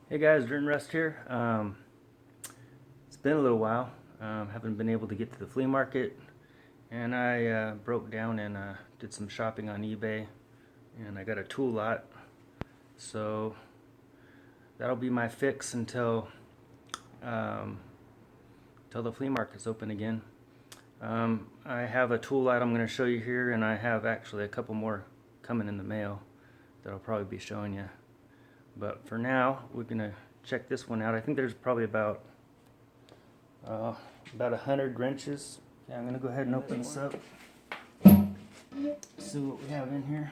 Hey guys, Drew and Rust here. It's been a little while. Haven't been able to get to the flea market, and I broke down and did some shopping on eBay, and I got a tool lot. So that'll be my fix until the flea market's open again. I have a tool lot I'm going to show you here, and I have actually a couple more coming in the mail that I'll probably be showing you. But for now, we're going to check this one out. I think there's probably about 100 wrenches. Yeah, I'm going to go ahead and open this up. See what we have in here.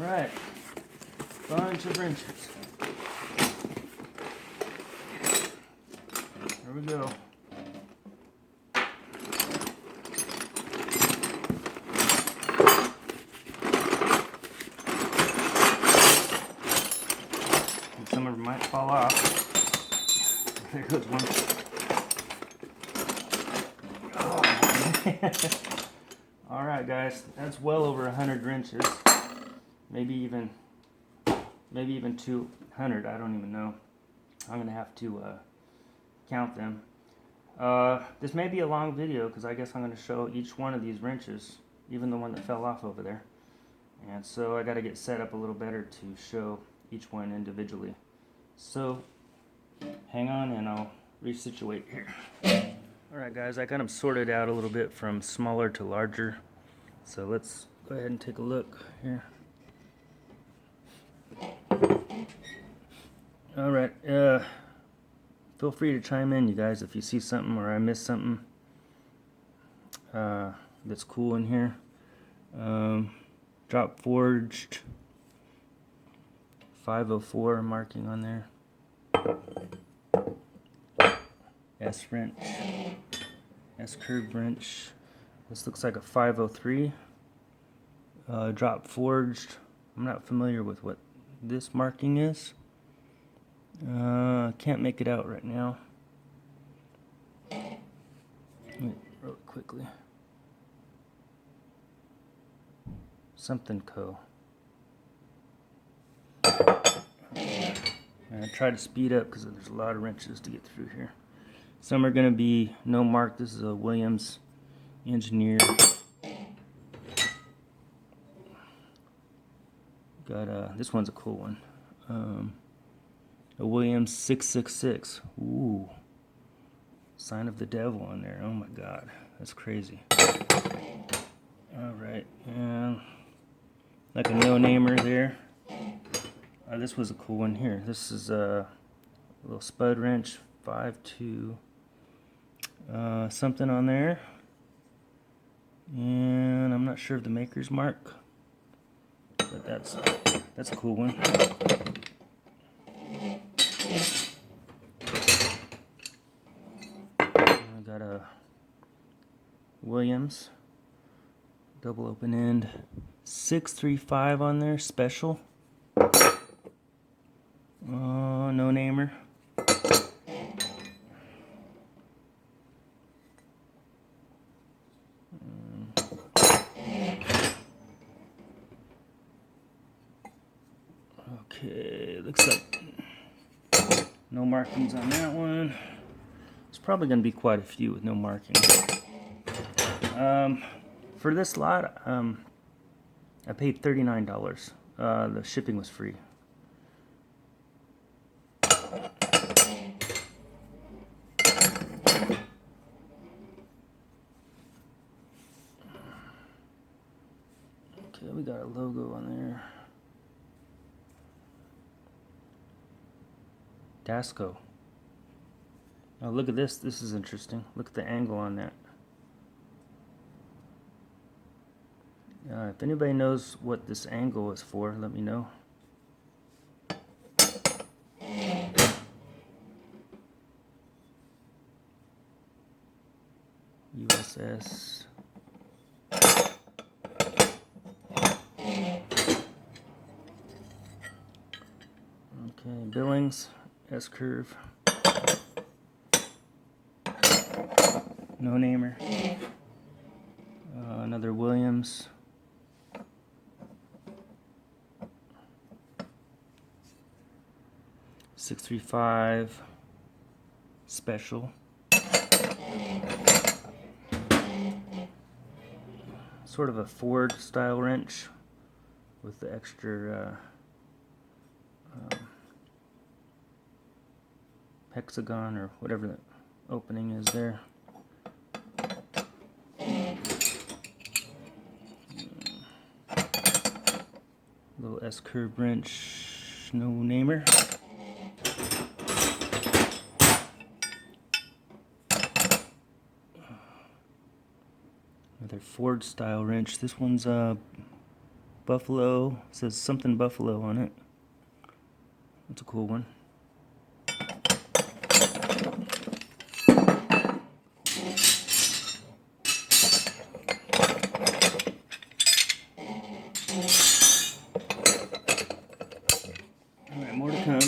Alright, bunch of wrenches. Here we go. And some of them might fall off. There goes one. Oh, alright guys, that's well over 100 wrenches. Maybe even 200. I don't even know. I'm gonna have to count them. This may be a long video because I guess I'm gonna show each one of these wrenches, even the one that fell off over there. And so I got to get set up a little better to show each one individually. So hang on and I'll resituate here. Alright guys, I got them sorted out a little bit from smaller to larger. So let's go ahead and take a look here. Alright, feel free to chime in, you guys, if you see something or I missed something that's cool in here. Drop forged 504 marking on there. S wrench, S curved wrench. This looks like a 503. Drop forged. I'm not familiar with what this marking is. Can't make it out right now. Wait, really quickly. Something Co. I try to speed up because there's a lot of wrenches to get through here. Some are going to be no mark. This is a Williams Engineer. Got this one's a cool one. A Williams 666. Ooh, sign of the devil on there. Oh my God, that's crazy. All right, and like a no-namer there. This was a cool one here. This is a little spud wrench, 5.2. Something on there, and I'm not sure of the maker's mark, but that's a cool one. I got a Williams double open end 635 on there, special. No namer. Okay, looks like no markings on that one. It's probably going to be quite a few with no markings. For this lot, I paid $39. The shipping was free. Okay, we got a logo on there. Dasco. Oh, look at this. This is interesting. Look at the angle on that. If anybody knows what this angle is for, let me know. USS. Okay, Billings, S-curve. No-namer. Another Williams. .635 special. Sort of a Ford style wrench with the extra hexagon or whatever the opening is there. Little S-curve wrench, no-namer. Another Ford style wrench. This one's Buffalo. It says something Buffalo on it. That's a cool one. Alright, more to come.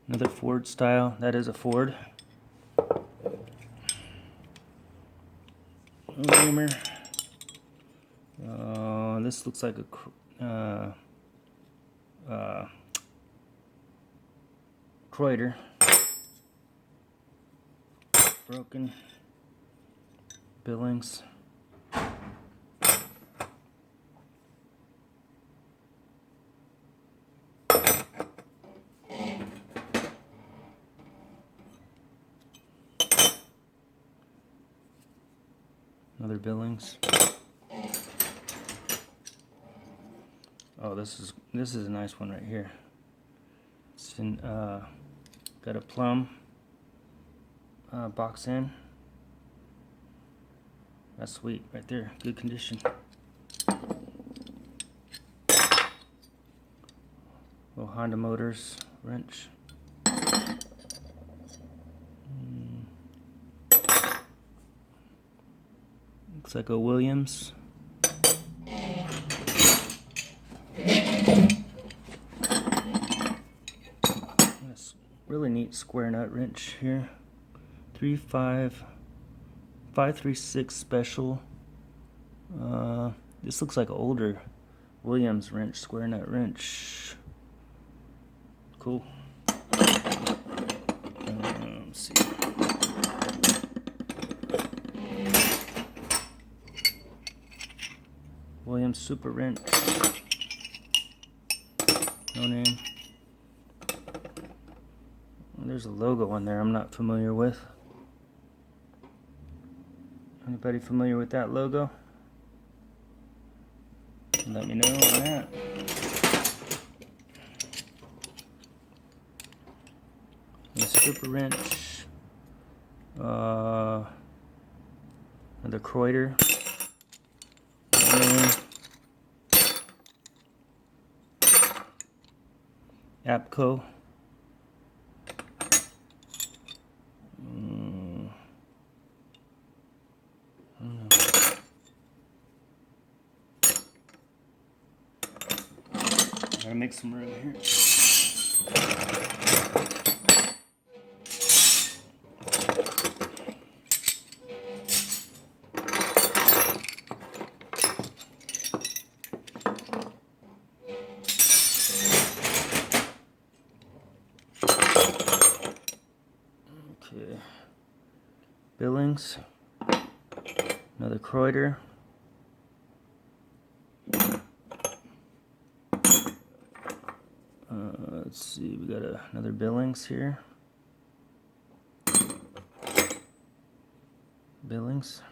Another Ford style. That is a Ford. No-namer. This looks like a Kreuter. Broken. Billings. Another Billings. Oh, this is a nice one right here. It's in, got a plum box in. That's sweet right there. Good condition. Little Honda Motors wrench. Looks like a Williams. This really neat square nut wrench here. 536 special. This looks like an older Williams wrench, square nut wrench. Cool. Let's see. Williams Super Wrench. No name. There's a logo on there I'm not familiar with. Anybody familiar with that logo? Let me know on that. The Super Wrench. Another Kreuter. Apco. Gotta make some room here. Okay. Billings. Another Kreuter. Let's see, we got another Billings here. Billings.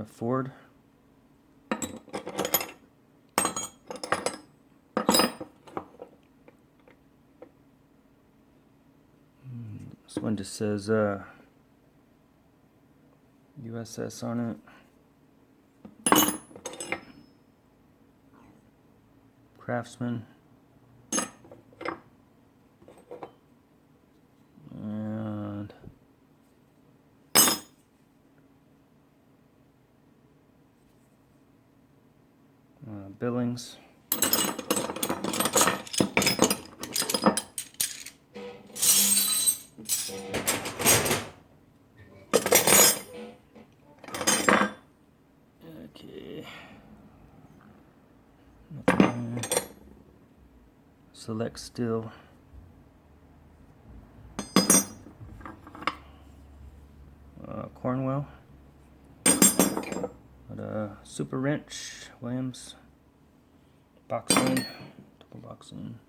Ford. This one just says USS on it. Craftsman. And Billings. Okay. Select Steel. Cornwell. Super Wrench, Williams. Boxing, double boxing.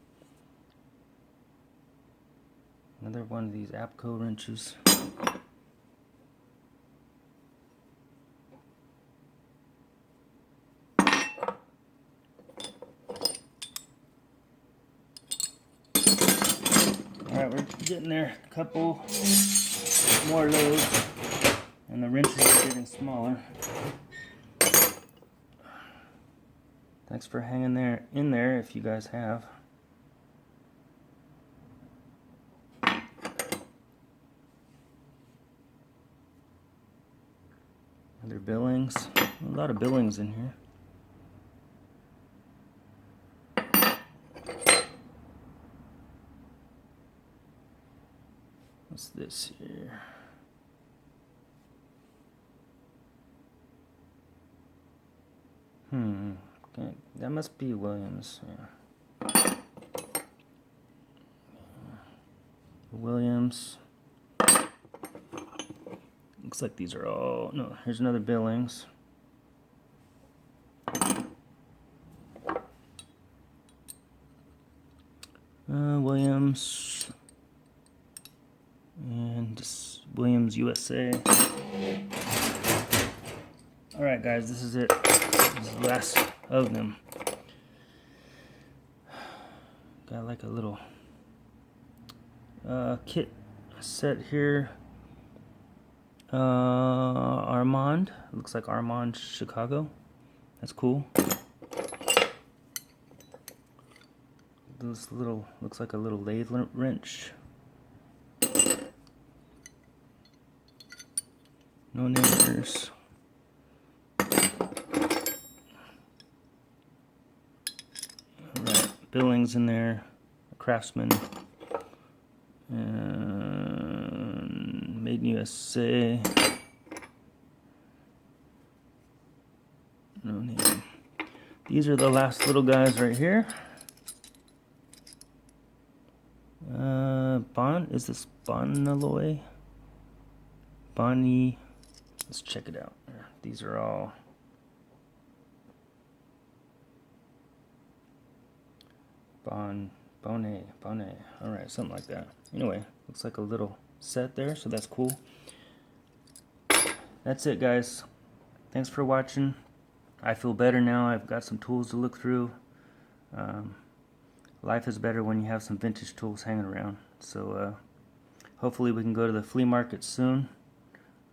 Another one of these Apco wrenches. Alright, we're getting there. A couple more loads, and the wrenches are getting smaller. Thanks for hanging in there if you guys have. Other Billings. A lot of Billings in here. What's this here? Okay, that must be Williams. Yeah. Williams. Looks like these are all... No, here's another Billings. Williams. And Williams USA. Alright guys, this is it. This is the last of them. Got like a little kit set here. Armand. Looks like Armand Chicago. That's cool. This little, looks like a little lathe wrench. No namers. Alright, Billings in there. Craftsman. And Made in USA. No name. These are the last little guys right here. Is this Bonaloy? Bonnie. Let's check it out. These are all Bonnet. Alright, something like that. Anyway, looks like a little set there, so that's cool. That's it, guys. Thanks for watching. I feel better now. I've got some tools to look through. Life is better when you have some vintage tools hanging around. So hopefully we can go to the flea market soon.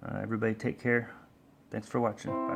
Everybody take care. Thanks for watching. Bye.